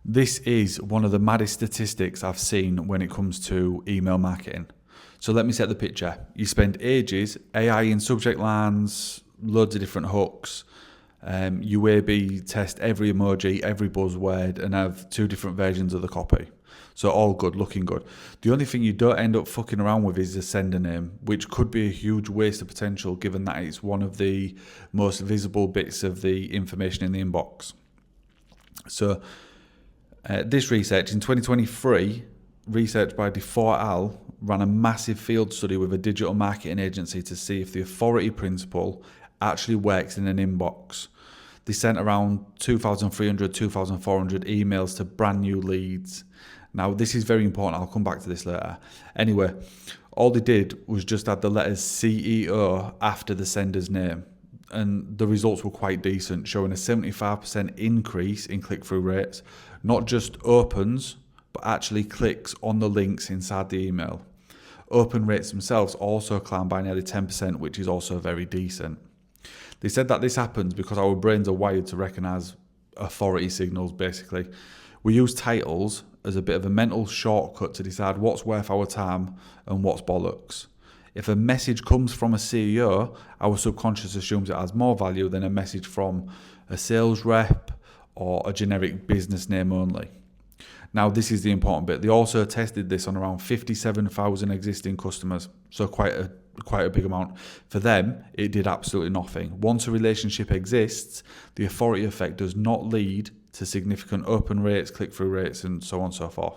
This is one of the maddest statistics I've seen when it comes to email marketing. So let me set the picture. You spend ages, AI in subject lines, loads of different hooks. You A/B test every emoji, every buzzword, and have 2 different versions of the copy. So all good, looking good. The only thing you don't end up fucking around with is the sender name, which could be a huge waste of potential given that it's one of the most visible bits of the information in the inbox. So this research in 2023, research by Default Al ran a massive field study with a digital marketing agency to see if the authority principle actually works in an inbox. They sent around 2,300, 2,400 emails to brand new leads. Now, this is very important. I'll come back to this later. Anyway, all they did was just add the letters CEO after the sender's name. And the results were quite decent, showing a 75% increase in click-through rates. Not just opens, but actually clicks on the links inside the email. Open rates themselves also climbed by nearly 10%, which is also very decent. They said that this happens because our brains are wired to recognise authority signals, basically. We use titles as a bit of a mental shortcut to decide what's worth our time and what's bollocks. If a message comes from a CEO, our subconscious assumes it has more value than a message from a sales rep or a generic business name only. Now, this is the important bit. They also tested this on around 57,000 existing customers, so quite a big amount. For them, it did absolutely nothing. Once a relationship exists, the authority effect does not lead to significant open rates, click-through rates, and so on and so forth.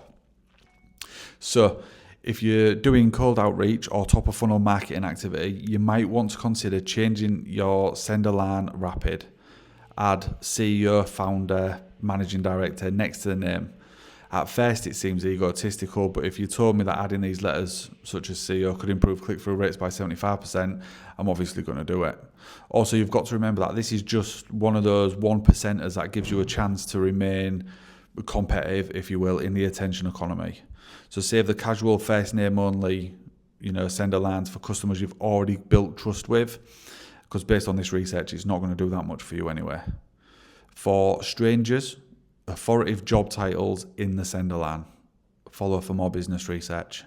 So, if you're doing cold outreach or top of funnel marketing activity, you might want to consider changing your sender line rapid. Add CEO, founder, managing director next to the name. At first it seems egotistical, but if you told me that adding these letters, such as CEO, could improve click-through rates by 75%, I'm obviously going to do it. Also, you've got to remember that this is just one of those 1%ers that gives you a chance to remain competitive, if you will, in the attention economy. So save the casual first name only, sender lines for customers you've already built trust with, because based on this research, it's not going to do that much for you anyway. For strangers, authoritative job titles in the sender line. Follow for more business research.